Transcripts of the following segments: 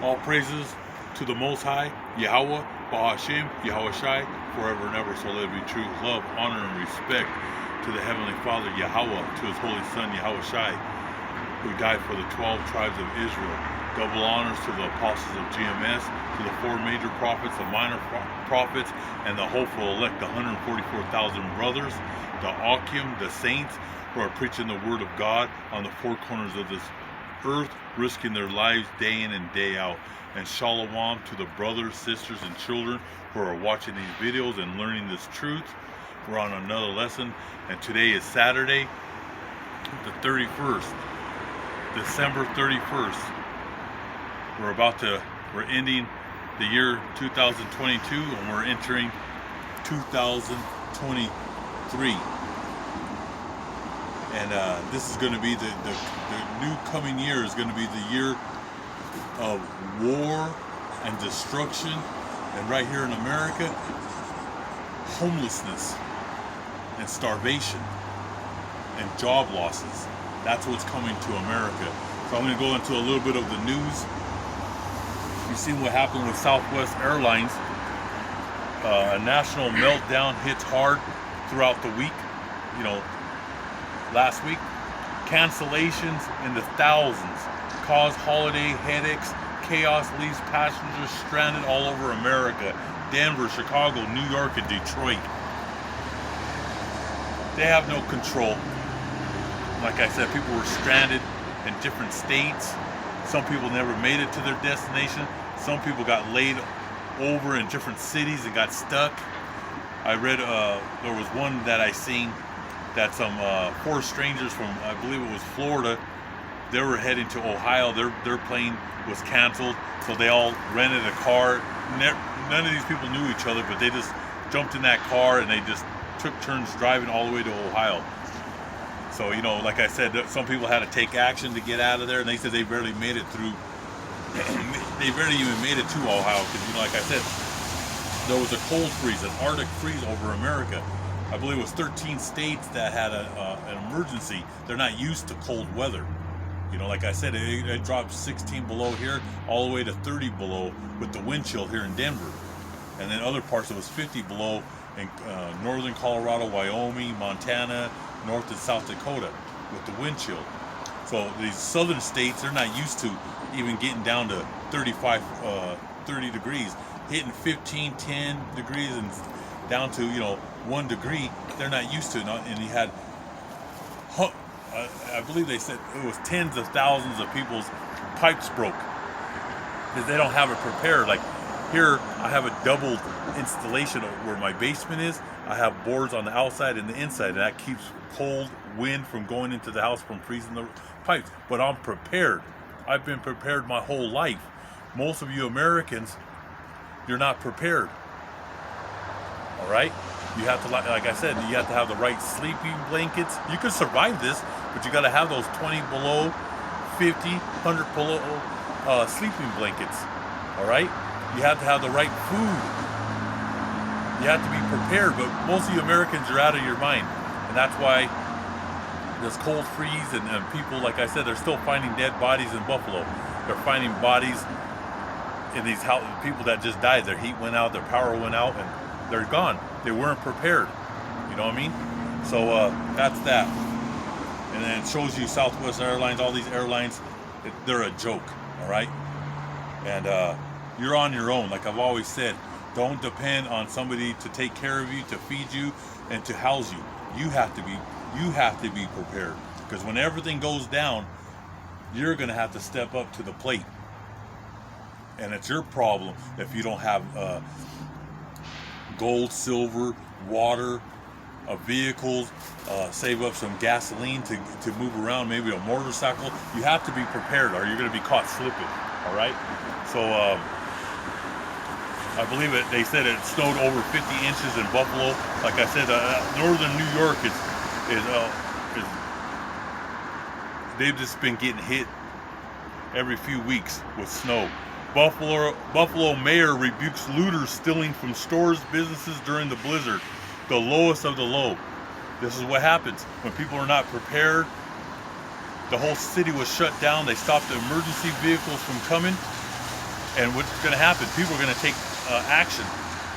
All praises to the Most High, Yahweh, Bahashim, Yahweh Shai, forever and ever. So let it be true. Love, honor, and respect to the Heavenly Father, Yahweh, to His Holy Son, Yahweh Shai, who died for the 12 tribes of Israel. Double honors to the apostles of GMS, to the 4 major prophets, the minor prophets, and the hopeful elect, the 144,000 brothers, the Akim, the saints, who are preaching the word of God on the 4 corners of this earth, risking their lives day in and day out. And shalom to the brothers, sisters, and children who are watching these videos and learning this truth. We're on another lesson, and today is Saturday, the 31st, December 31st. We're ending the year 2022, and we're entering 2023. And this is going to be the new coming year is going to be the year of war and destruction, and right here in America, homelessness and starvation and job losses. That's what's coming to America. So I'm going to go into a little bit of the news. You've seen what happened with Southwest Airlines. A national meltdown hits hard throughout the week. Last week, cancellations in the thousands cause holiday headaches. Chaos leaves passengers stranded all over America. Denver, Chicago, New York, and Detroit. They have no control. Like I said, people were stranded in different states. Some people never made it to their destination. Some people got laid over in different cities and got stuck. I read there was one that I seen that some 4 strangers from, I believe it was Florida, they were heading to Ohio. Their plane was canceled, so they all rented a car. None of these people knew each other, but they just jumped in that car and they just took turns driving all the way to Ohio. So, like I said, some people had to take action to get out of there, and they said they barely made it through. They barely even made it to Ohio because, like I said, there was a cold freeze, an Arctic freeze over America. I believe it was 13 states that had an emergency. They're not used to cold weather. Like I said, it dropped 16 below here, all the way to 30 below with the wind chill here in Denver. And then other parts, it was 50 below in northern Colorado, Wyoming, Montana, North and South Dakota with the wind chill. So these southern states, they're not used to even getting down to 35, 30 degrees. Hitting 15, 10 degrees and down to, 1 degree, they're not used to it. And you had, I believe they said it was tens of thousands of people's pipes broke because they don't have it prepared. Like here, I have a double installation where my basement is. I have boards on the outside and the inside, and that keeps cold wind from going into the house from freezing the pipes. But I'm prepared. I've been prepared my whole life. Most of you Americans, you're not prepared. All right? You have to, like I said, you have to have the right sleeping blankets. You can survive this, but you got to have those 20 below, 50, 100 below sleeping blankets. All right? You have to have the right food. You have to be prepared, but most of you Americans are out of your mind. And that's why this cold freeze and people, like I said, they're still finding dead bodies in Buffalo. They're finding bodies in these people that just died. Their heat went out, their power went out, and they're gone. They weren't prepared. You know what I mean? So that's that. And then it shows you Southwest Airlines, all these airlines, they're a joke, all right? And you're on your own. Like I've always said, don't depend on somebody to take care of you, to feed you, and to house you. You have to be prepared, because when everything goes down, you're going to have to step up to the plate. And it's your problem if you don't have gold, silver, water, vehicles, save up some gasoline to move around, maybe a motorcycle. You have to be prepared or you're going to be caught slipping. All right? So I believe they said it snowed over 50 inches in Buffalo. Like I said, northern New York is they've just been getting hit every few weeks with snow. Buffalo mayor rebukes looters stealing from stores, businesses during the blizzard, the lowest of the low. This is what happens when people are not prepared. The whole city was shut down. They stopped the emergency vehicles from coming. And what's going to happen? People are going to take action.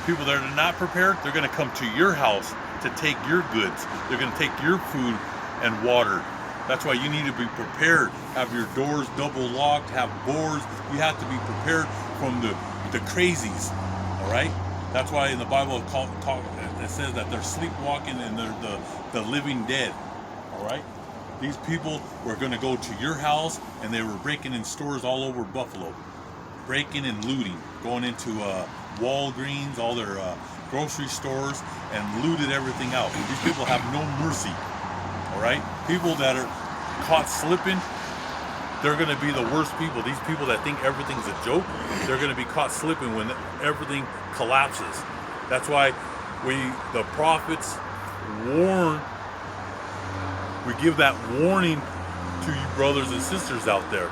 People that are not prepared, they're going to come to your house to take your goods. They're going to take your food and water. That's why you need to be prepared. Have your doors double locked, have boards. You have to be prepared from the crazies. All right? That's why in the Bible it says that they're sleepwalking and they're the living dead. All right? These people were going to go to your house and they were breaking in stores all over Buffalo. Breaking and looting. Going into Walgreens, all their grocery stores, and looted everything out. These people have no mercy. All right? People that are caught slipping, they're going to be the worst people. These people that think everything's a joke, they're going to be caught slipping when everything collapses. That's why the prophets warn. We give that warning to you brothers and sisters out there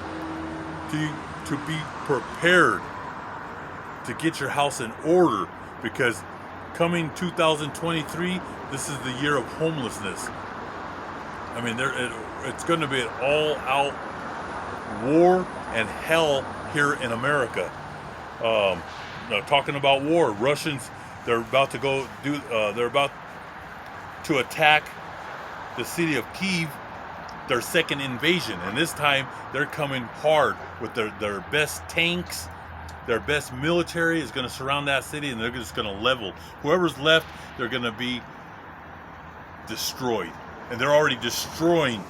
to be prepared to get your house in order, because coming 2023, this is the year of homelessness. I mean, it's going to be an all-out war and hell here in America. Talking about war, Russians, they're about to attack the city of Kyiv, their second invasion, and this time they're coming hard with their best tanks. Their best military is going to surround that city, and they're just going to level. Whoever's left, they're going to be destroyed. And they're already destroying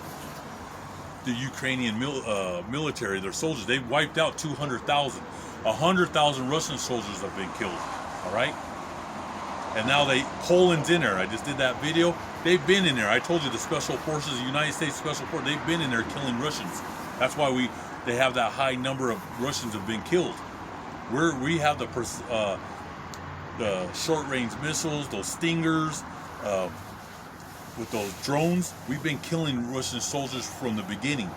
the Ukrainian military, their soldiers. They've wiped out 200,000. 100,000 Russian soldiers have been killed. All right? And now Poland's in there. I just did that video. They've been in there. I told you the Special Forces, the United States Special Forces, they've been in there killing Russians. That's why they have that high number of Russians have been killed. We have the short-range missiles, those Stingers, with those drones. We've been killing Russian soldiers from the beginning.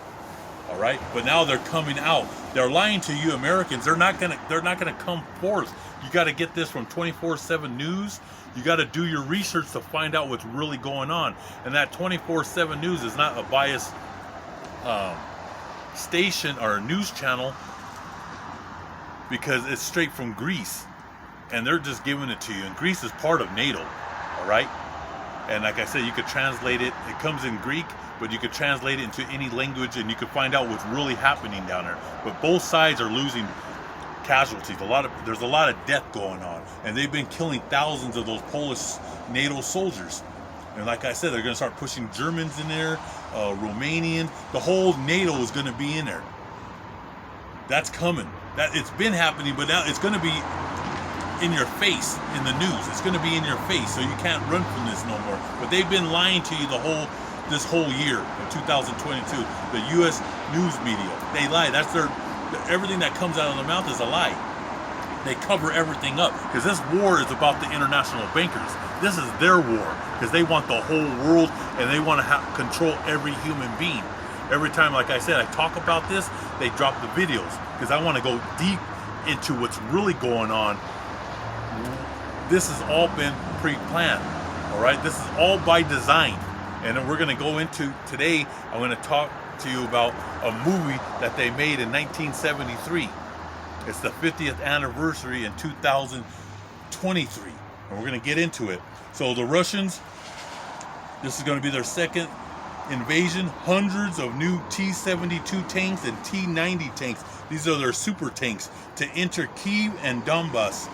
All right, but now they're coming out. They're lying to you, Americans. They're not gonna come forth. You got to get this from 24/7 news. You got to do your research to find out what's really going on. And that 24/7 news is not a biased station or a news channel, because it's straight from Greece, and they're just giving it to you. And Greece is part of NATO, all right? And like I said, you could translate it. It comes in Greek, but you could translate it into any language, and you could find out what's really happening down there. But both sides are losing casualties. There's a lot of death going on, and they've been killing thousands of those Polish NATO soldiers. And like I said, they're going to start pushing Germans in there, Romanian. The whole NATO is going to be in there. That's coming. It's been happening, but now it's going to be in your face in the news. It's going to be in your face, so you can't run from this no more. But they've been lying to you this whole year of 2022. The U.S. news media, they lie. Everything that comes out of their mouth is a lie. They cover everything up, because this war is about the international bankers. This is their war, because they want the whole world, and they want to control every human being. Every time, like I said, I talk about this, they drop the videos, because I want to go deep into what's really going on. This has all been pre-planned, all right? This is all by design. And then we're going to go into, today, I'm going to talk to you about a movie that they made in 1973. It's the 50th anniversary in 2023. And we're going to get into it. So the Russians, this is going to be their second invasion. Hundreds of new T-72 tanks and T-90 tanks. These are their super tanks to enter Kyiv and Donbass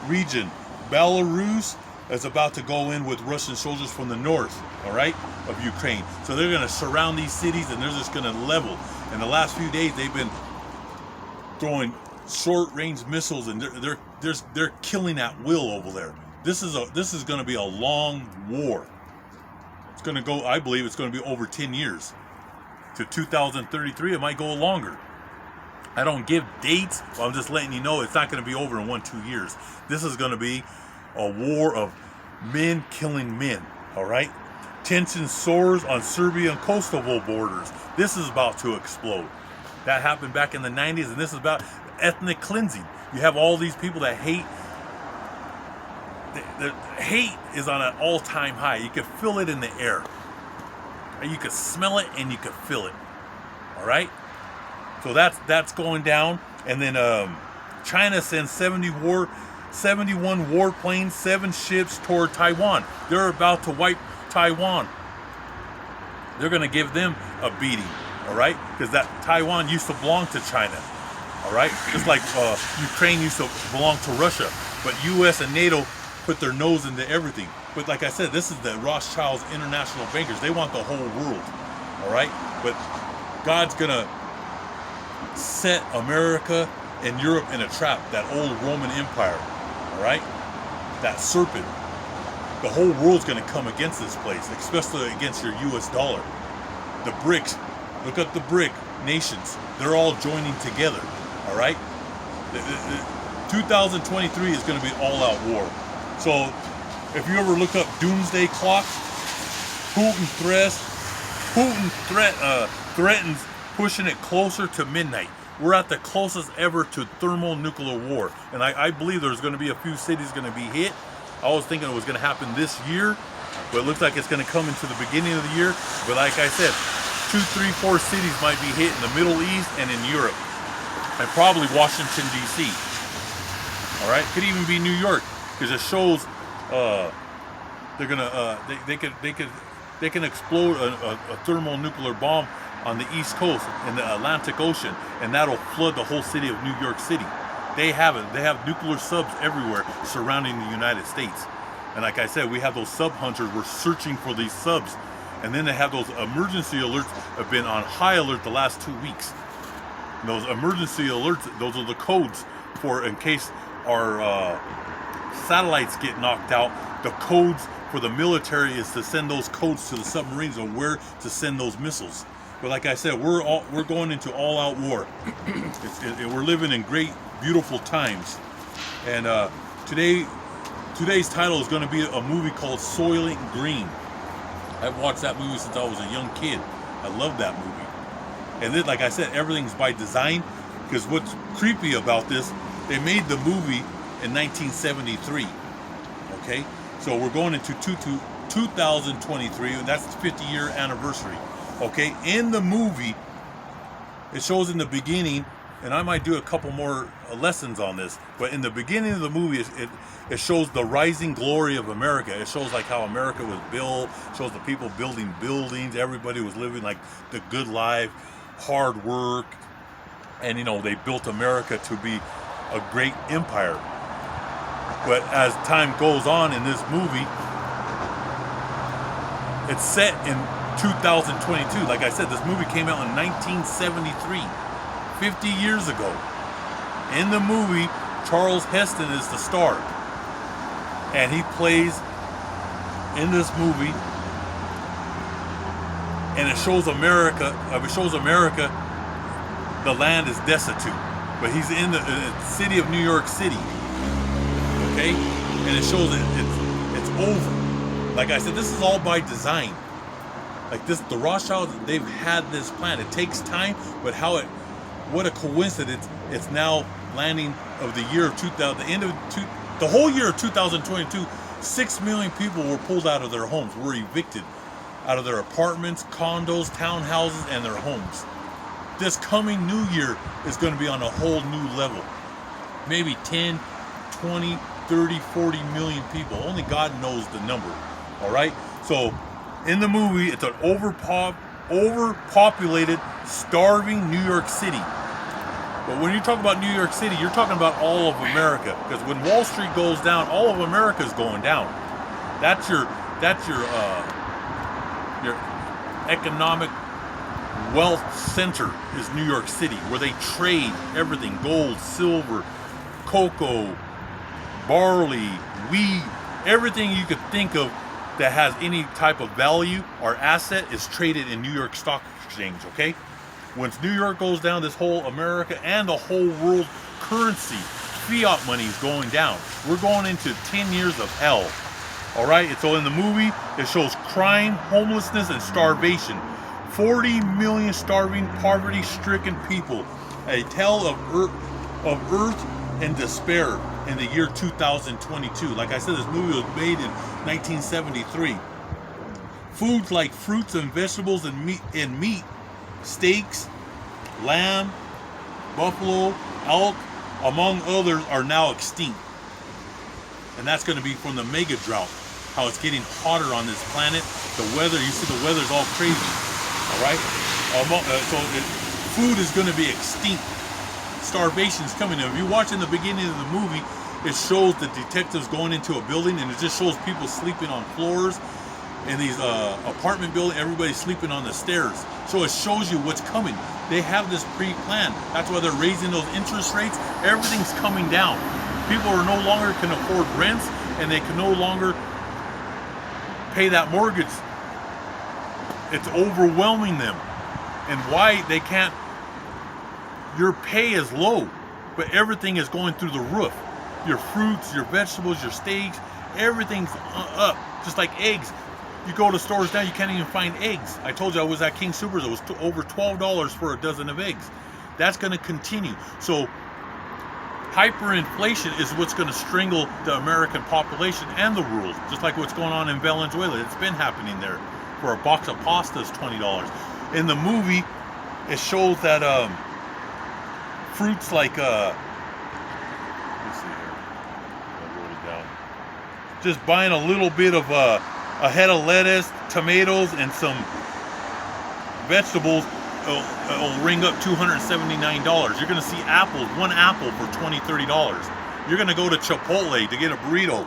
region. Belarus is about to go in with Russian soldiers from the north, all right, of Ukraine. So they're going to surround these cities, and they're just going to level. In the last few days, they've been throwing short-range missiles, and they're killing at will over there. This is going to be a long war. It's going to go, I believe it's going to be over 10 years. To 2033, it might go longer. I don't give dates, but I'm just letting you know it's not going to be over in 1-2 years. This is going to be a war of men killing men, all right? Tension soars on Serbia and Kosovo borders. This is about to explode. That happened back in the 90s, and this is about ethnic cleansing. You have all these people that hate. The hate is on an all-time high. You can feel it in the air. You can smell it, and you can feel it, all right? So that's going down. And then China sends 71 warplanes, 7 ships toward Taiwan. They're about to wipe Taiwan. They're going to give them a beating, all right? Because that Taiwan used to belong to China, all right? Just like Ukraine used to belong to Russia. But U.S. and NATO put their nose into everything. But like I said, this is the Rothschilds international bankers. They want the whole world, all right? But God's going to set America and Europe in a trap, that old Roman Empire, all right? That serpent. The whole world's going to come against this place, especially against your U.S. dollar. The BRICS, look up the BRIC nations. They're all joining together, all right? 2023 is going to be all-out war. So if you ever look up Doomsday Clock, Putin threatens pushing it closer to midnight. We're at the closest ever to thermonuclear war. And I believe there's going to be a few cities going to be hit. I was thinking it was going to happen this year, but it looks like it's going to come into the beginning of the year. But like I said, 2, 3, 4 cities might be hit in the Middle East and in Europe, and probably Washington D.C. All right, could even be New York, because it shows they're gonna they can explode a thermonuclear bomb on the East Coast in the Atlantic Ocean, and that'll flood the whole city of New York City. They have it. They have nuclear subs everywhere surrounding the United States. And like I said, we have those sub hunters. We're searching for these subs. And then they have those emergency alerts have been on high alert the last 2 weeks. And those emergency alerts, those are the codes for in case our satellites get knocked out. The codes for the military is to send those codes to the submarines on where to send those missiles. But like I said, we're going into all-out war. We're living in great, beautiful times. And today's title is going to be a movie called Soylent Green. I've watched that movie since I was a young kid. I love that movie. And then, like I said, everything's by design. Because what's creepy about this, they made the movie in 1973. Okay, so we're going into 2023, and that's the 50-year anniversary. Okay, in the movie, it shows in the beginning, and I might do a couple more lessons on this, but in the beginning of the movie, it shows the rising glory of America. It shows like how America was built, shows the people building buildings, everybody was living like the good life, hard work, and they built America to be a great empire. But as time goes on in this movie, it's set in 2022. Like I said, this movie came out in 1973, 50 years ago. In the movie, Charles Heston is the star, and he plays in this movie, and it shows America. The land is destitute, but he's in the city of New York City. Okay, and it shows it's over. Like I said, this is all by design. Like this, the Rothschilds, they've had this plan. It takes time, but what a coincidence! It's now landing of the year of 2000, the whole year of 2022. 6 million people were pulled out of their homes, were evicted out of their apartments, condos, townhouses, and their homes. This coming new year is going to be on a whole new level. Maybe 10, 20, 30, 40 million people. Only God knows the number. All right? So, in the movie, it's an overpopulated, starving New York City. But when you talk about New York City, you're talking about all of America. Because when Wall Street goes down, all of America is going down. That's your economic wealth center is New York City, where they trade everything: gold, silver, cocoa, barley, wheat, everything you could think of that has any type of value or asset is traded in New York Stock Exchange. Okay, once New York goes down, this whole America and the whole world currency, fiat money, is going down. We're going into 10 years of hell. All right, and so in the movie, it shows crime, homelessness, and starvation. 40 million starving, poverty-stricken people. A tale of earth and despair in the year 2022. Like I said, this movie was made in 1973. Foods like fruits and vegetables and meat, steaks, lamb, buffalo, elk, among others, are now extinct. And that's going to be from the mega drought. How it's getting hotter on this planet. The weather, you see the weather's all crazy. All right? Food is going to be extinct. Starvation is coming. If you watch in the beginning of the movie, it shows the detectives going into a building, and it just shows people sleeping on floors in these apartment buildings. Everybody's sleeping on the stairs. So it shows you what's coming. They have this pre-planned. That's why they're raising those interest rates. Everything's coming down. People are no longer can afford rents, and they can no longer pay that mortgage. It's overwhelming them. And why they can't, your pay is low, but everything is going through the roof. Your fruits, your vegetables, your steaks, everything's up. Just like eggs. You go to stores now, you can't even find eggs. I told you I was at King Soopers. It was over $12 for a dozen of eggs. That's going to continue. So hyperinflation is what's going to strangle the American population and the rules. Just like what's going on in Venezuela. It's been happening there. For a box of pasta is $20. In the movie, it shows that fruits like let me see here. I wrote it down. Just buying a little bit of a head of lettuce, tomatoes, and some vegetables, it'll ring up $279. You're gonna see apples, one apple for $20, $30. You're gonna go to Chipotle to get a burrito.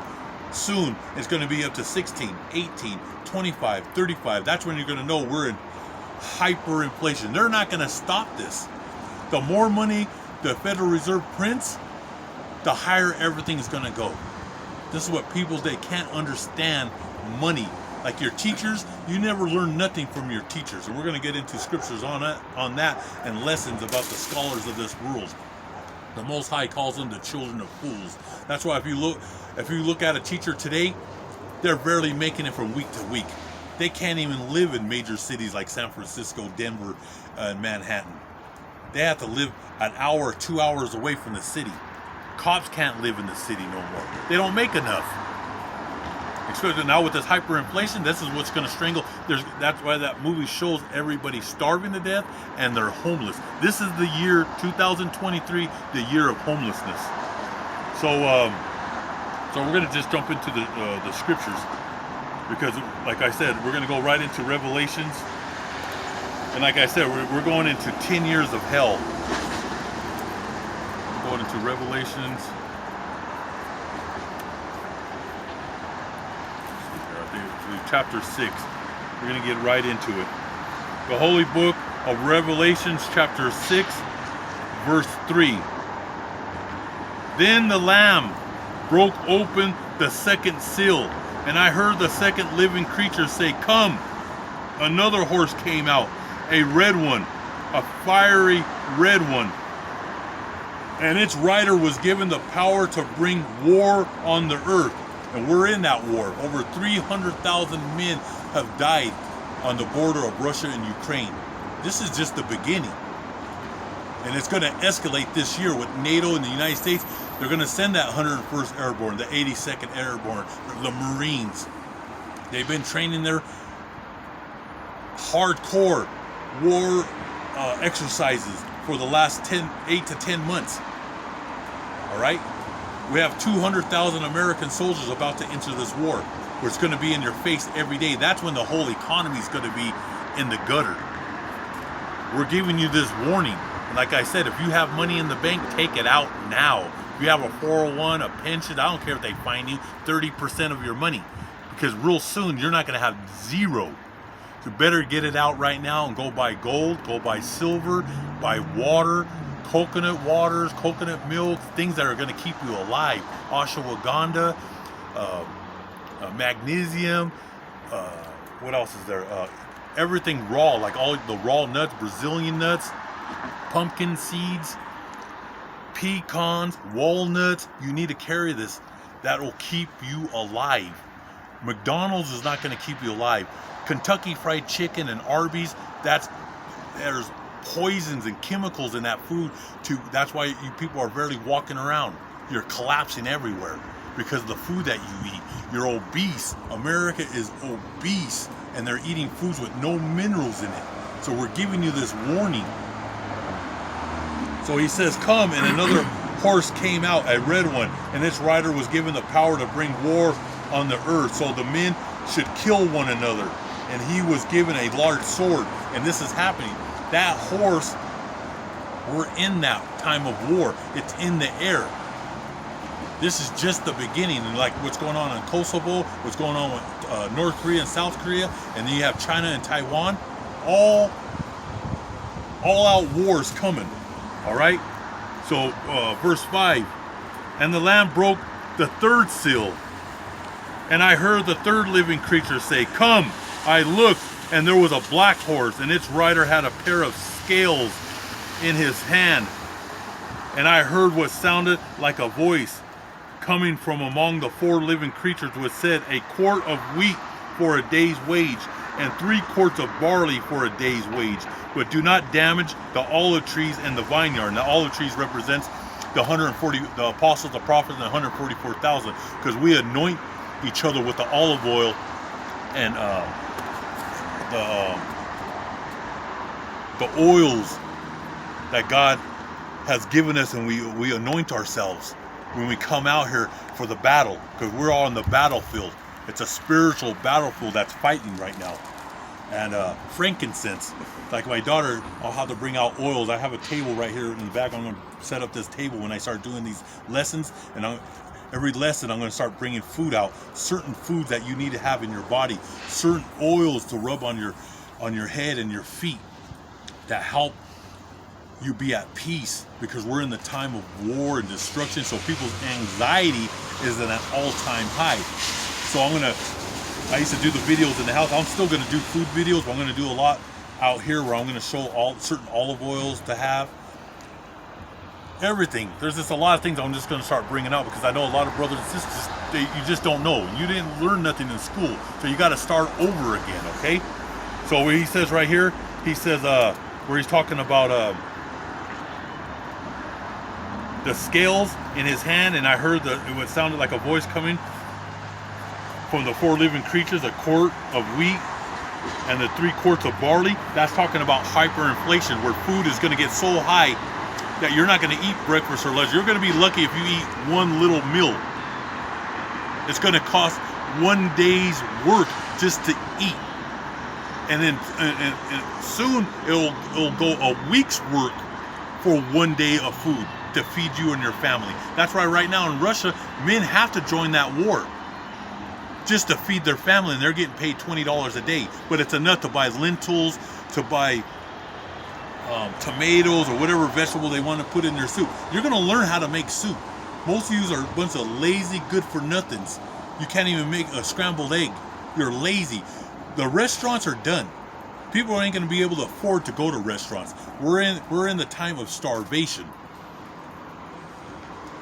Soon it's gonna be up to 16, 18, 25, 35. That's when you're gonna know we're in hyperinflation. They're not gonna stop this. The more money the Federal Reserve prints, the higher everything's gonna go. This is what people, they can't understand money. Like your teachers, you never learn nothing from your teachers. And we're going to get into scriptures on that and lessons about the scholars of this world. The Most High calls them the children of fools. That's why if you look at a teacher today, they're barely making it from week to week. They can't even live in major cities like San Francisco, Denver, and Manhattan. They have to live an hour, 2 hours away from the city. Cops can't live in the city no more. They don't make enough. Especially now with this hyperinflation, this is what's going to strangle. That's why that movie shows everybody starving to death and they're homeless. This is the year 2023, the year of homelessness. So we're going to just jump into the scriptures because, like I said, we're going to go right into Revelations. And like I said, we're going into 10 years of hell. We're going into Revelations. Chapter 6. We're going to get right into it. The Holy Book of Revelations, chapter 6, verse 3. Then the Lamb broke open the second seal, and I heard the second living creature say, "Come." Another horse came out, a red one, a fiery red one. And its rider was given the power to bring war on the earth. And we're in that war. Over 300,000 men have died on the border of Russia and Ukraine. This is just the beginning. And it's going to escalate this year with NATO and the United States. They're going to send that 101st Airborne, the 82nd Airborne, the Marines. They've been training their hardcore war exercises for the last 8 to 10 months. All right? We have 200,000 American soldiers about to enter this war, where it's going to be in your face every day. That's when the whole economy is going to be in the gutter. We're giving you this warning. And like I said, if you have money in the bank, take it out now. If you have a 401, a pension, I don't care if they fine you 30% of your money. Because real soon, you're not going to have zero. So better get it out right now and go buy gold, go buy silver, buy water, coconut waters, coconut milk, things that are going to keep you alive. Ashwagandha, magnesium, what else is there? Everything raw, like all the raw nuts, Brazilian nuts, pumpkin seeds, pecans, walnuts. You need to carry this. That will keep you alive. McDonald's is not going to keep you alive. Kentucky Fried Chicken and Arby's, there's poisons and chemicals in that food. That's why you people are barely walking around. You're collapsing everywhere because of the food that you eat. You're obese. America is obese, and they're eating foods with no minerals in it. So we're giving you this warning. So he says, "Come," and another horse came out, a red one, and its rider was given the power to bring war on the earth, so the men should kill one another. And he was given a large sword. And this is happening. That horse, we're in that time of war. It's in the air. This is just the beginning. And like what's going on in Kosovo, what's going on with North Korea and South Korea, and then you have China and Taiwan. All out wars coming. All right. So verse 5, and the Lamb broke the third seal, and I heard the third living creature say, "Come." I looked, and there was a black horse, and its rider had a pair of scales in his hand. And I heard what sounded like a voice coming from among the four living creatures, which said, "A quart of wheat for a day's wage, and 3 quarts of barley for a day's wage. But do not damage the olive trees and the vineyard." And the olive trees represents the apostles, the prophets, and the 144,000, because we anoint each other with the olive oil and the oils that God has given us, and we anoint ourselves when we come out here for the battle, because we're all in the battlefield. It's a spiritual battlefield that's fighting right now. And frankincense, like my daughter, I'll have to bring out oils. I have a table right here in the back. I'm going to set up this table when I start doing these lessons, and every lesson I'm going to start bringing food out, certain food that you need to have in your body, certain oils to rub on your head and your feet that help you be at peace, because we're in the time of war and destruction. So people's anxiety is at an all-time high. So I used to do the videos in the house. I'm still going to do food videos, but I'm going to do a lot out here where I'm going to show certain olive oils to have. Everything. There's just a lot of things I'm just going to start bringing out, because I know a lot of brothers and sisters, you just don't know. You didn't learn nothing in school, so you got to start over again, okay? So where he says right here, he says, where he's talking about the scales in his hand, and I heard it sounded like a voice coming from the four living creatures, a quart of wheat and the 3 quarts of barley. That's talking about hyperinflation, where food is going to get so high that you're not going to eat breakfast or lunch. You're going to be lucky if you eat one little meal. It's going to cost 1 day's work just to eat, and then and soon it'll go a week's work for 1 day of food to feed you and your family. That's why right now in Russia, men have to join that war just to feed their family, and they're getting paid $20 a day. But it's enough to buy lentils, to buy tomatoes, or whatever vegetable they want to put in their soup. You're going to learn how to make soup. Most of you are a bunch of lazy, good-for-nothings. You can't even make a scrambled egg. You're lazy. The restaurants are done. People ain't going to be able to afford to go to restaurants. We're in the time of starvation.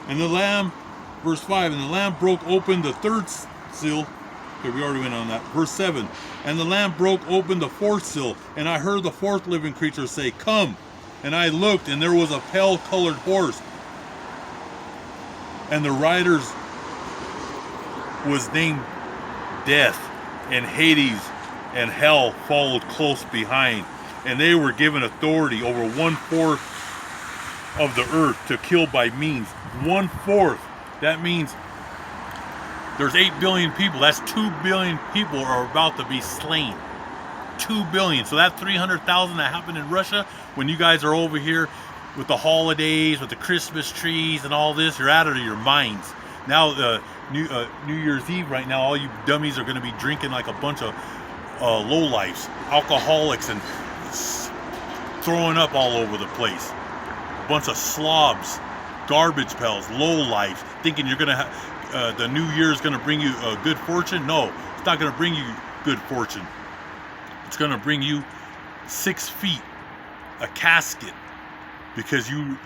And the Lamb, verse 5, and the Lamb broke open the third seal. Okay, we already went on that. Verse 7, and the Lamb broke open the fourth seal, and I heard the fourth living creature say, "Come." And I looked, and there was a pale-colored horse, and the rider's was named Death, and Hades and Hell followed close behind, and they were given authority over 1/4 of the earth to kill by means. 1/4. That means there's 8 billion people. That's 2 billion people are about to be slain. 2 billion. So that 300,000 that happened in Russia, when you guys are over here with the holidays, with the Christmas trees and all this, you're out of your minds. Now the New Year's Eve right now, all you dummies are going to be drinking like a bunch of lowlifes, alcoholics, and throwing up all over the place. A bunch of slobs, garbage pails, lowlifes, thinking you're going to have the New Year is going to bring you good fortune. No, it's not going to bring you good fortune. It's going to bring you 6 feet, a casket, because you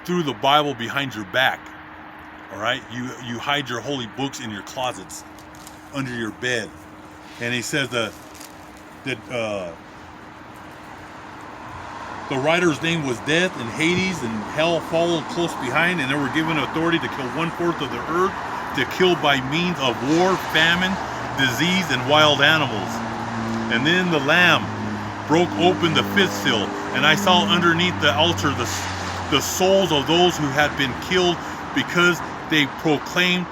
threw the Bible behind your back. All right, you hide your holy books in your closets, under your bed. And he says that the rider's name was Death, and Hades and Hell followed close behind, and they were given authority to kill 1/4 of the earth, to kill by means of war, famine, disease, and wild animals. And then the Lamb broke open the 5th seal, and I saw underneath the altar the the souls of those who had been killed because they proclaimed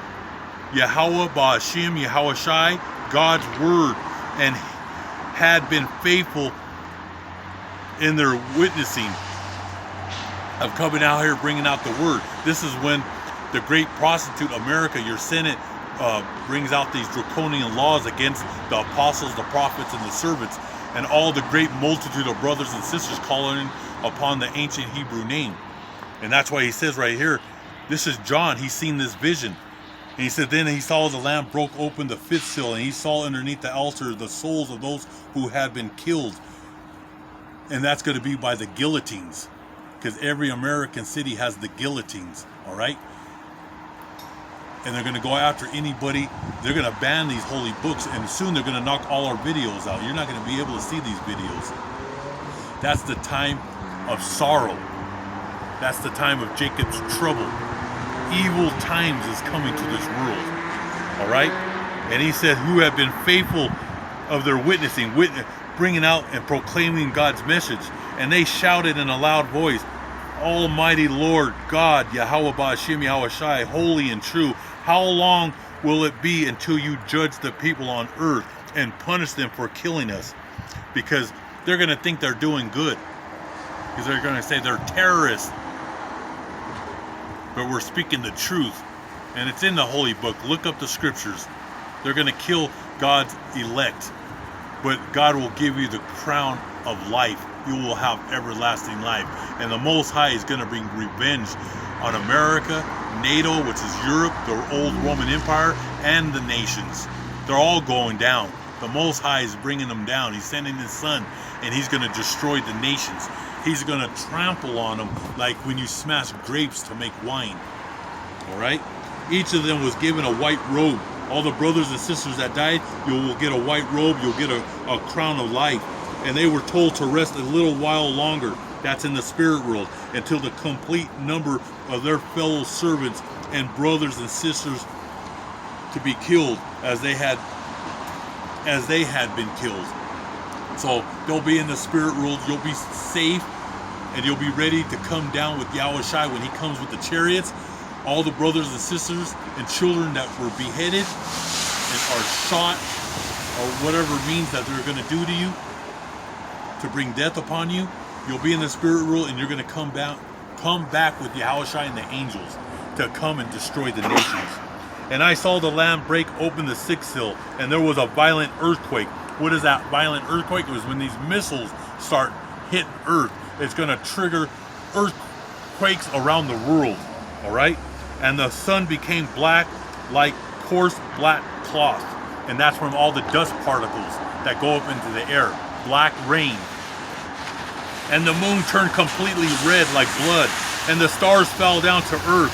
Yahweh Ba'ashim, Yahweh Shai, God's word, and had been faithful in their witnessing of coming out here bringing out the word. This is when the great prostitute America, your Senate, brings out these draconian laws against the apostles, the prophets, and the servants, and all the great multitude of brothers and sisters calling upon the ancient Hebrew name. And that's why he says right here, this is John, he's seen this vision. And he said, then he saw the Lamb broke open the fifth seal, and he saw underneath the altar the souls of those who had been killed. And that's going to be by the guillotines, because every American city has the guillotines, all right? And they're going to go after anybody. They're going to ban these holy books, and soon they're going to knock all our videos out. You're not going to be able to see these videos. That's the time of sorrow. That's the time of Jacob's trouble. Evil times is coming to this world, all right? And he said, who have been faithful of their witnessing, bringing out and proclaiming God's message. And they shouted in a loud voice, Almighty Lord God, Yahweh Ba'ashim, Yahweh Shai, holy and true, how long will it be until you judge the people on earth and punish them for killing us? Because they're going to think they're doing good, because they're going to say they're terrorists. But we're speaking the truth, and it's in the holy book. Look up the scriptures. They're going to kill God's elect, but God will give you the crown of life. You will have everlasting life. And the Most High is going to bring revenge on America, NATO, which is Europe, the old Roman Empire, and the nations. They're all going down. The Most High is bringing them down. He's sending his son, and he's going to destroy the nations. He's going to trample on them like when you smash grapes to make wine. All right? Each of them was given a white robe. All the brothers and sisters that died, you will get a white robe. You'll get a crown of life. And they were told to rest a little while longer. That's in the spirit world, until the complete number of their fellow servants and brothers and sisters to be killed as they had been killed. So they'll be in the spirit world. You'll be safe, and you'll be ready to come down with Yahweh Shai when he comes with the chariots. All the brothers and sisters and children that were beheaded and are shot, or whatever means that they're going to do to you to bring death upon you, you'll be in the spirit world, and you're going to come back with Yahweh Shai and the angels to come and destroy the nations. And I saw the Lamb break open the sixth seal, and there was a violent earthquake. What is that violent earthquake? It was when these missiles start hitting Earth. It's going to trigger earthquakes around the world, all right? And the sun became black like coarse black cloth. And that's from all the dust particles that go up into the air. Black rain. And the moon turned completely red like blood. And the stars fell down to earth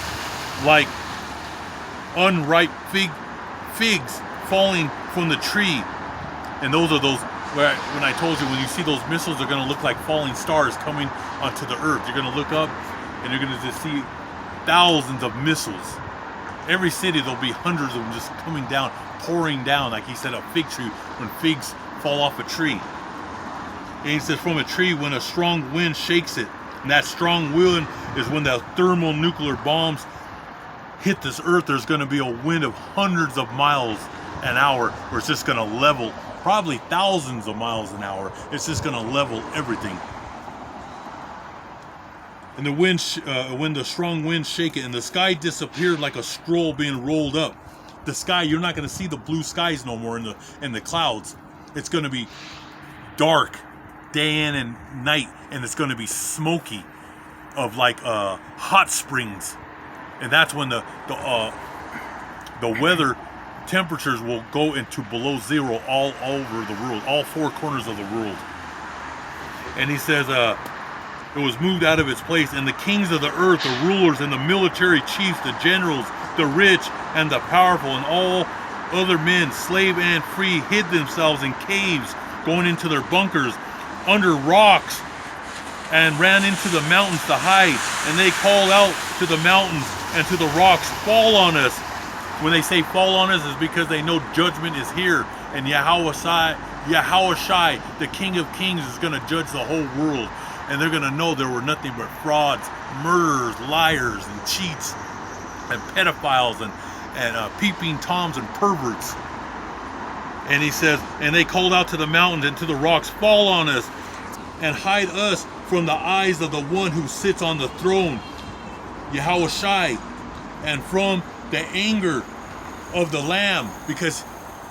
like unripe figs falling from the tree. And those are those, when I told you, when you see those missiles, they're going to look like falling stars coming onto the earth. You're going to look up, and you're going to just see thousands of missiles. Every city, there'll be hundreds of them just coming down, pouring down, like he said, a fig tree, when figs fall off a tree. And he says, from a tree, when a strong wind shakes it, and that strong wind is when the thermonuclear bombs hit this earth. There's going to be a wind of hundreds of miles an hour, where it's just going to level, probably thousands of miles an hour. It's just going to level everything. And the wind, when the strong wind shake it, and the sky disappeared like a scroll being rolled up. The sky, you're not going to see the blue skies no more in the clouds. It's going to be dark, day in and night, and it's going to be smoky, of like hot springs. And that's when the weather temperatures will go into below zero all over the world, all four corners of the world. And he says, it was moved out of its place, and the kings of the earth, the rulers and the military chiefs, the generals, the rich and the powerful, and all other men, slave and free, hid themselves in caves, going into their bunkers, under rocks, and ran into the mountains to hide. And they called out to the mountains and to the rocks, fall on us. When they say fall on us, is because they know judgment is here, and Yahweh Shai, the King of Kings, is going to judge the whole world. and they're going to know there were nothing but frauds, murderers, liars, and cheats, and pedophiles, and peeping toms and perverts. And he says, and they called out to the mountains and to the rocks, fall on us and hide us from the eyes of the one who sits on the throne, Yahweh Shai, and from the anger of the Lamb. Because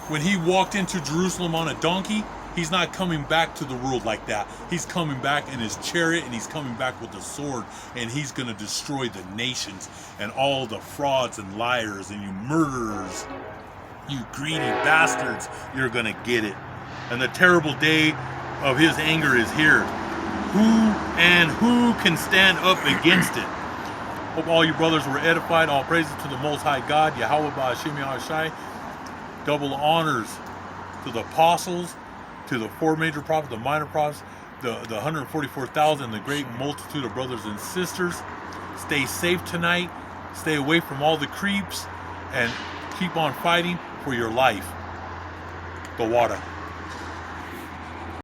when he walked into Jerusalem on a donkey, he's not coming back to the world like that. He's coming back in his chariot, and he's coming back with a sword, and he's going to destroy the nations and all the frauds and liars and you murderers, you greedy bastards. You're going to get it. And the terrible day of his anger is here. Who can stand up against it? Hope all you brothers were edified. All praises to the Most High God, Yahweh Ba'Hashem Yahushai. Double honors to the apostles, to the 4 major prophets, the minor prophets, the 144,000, the great multitude of brothers and sisters. Stay safe tonight. Stay away from all the creeps, and keep on fighting for your life. The water.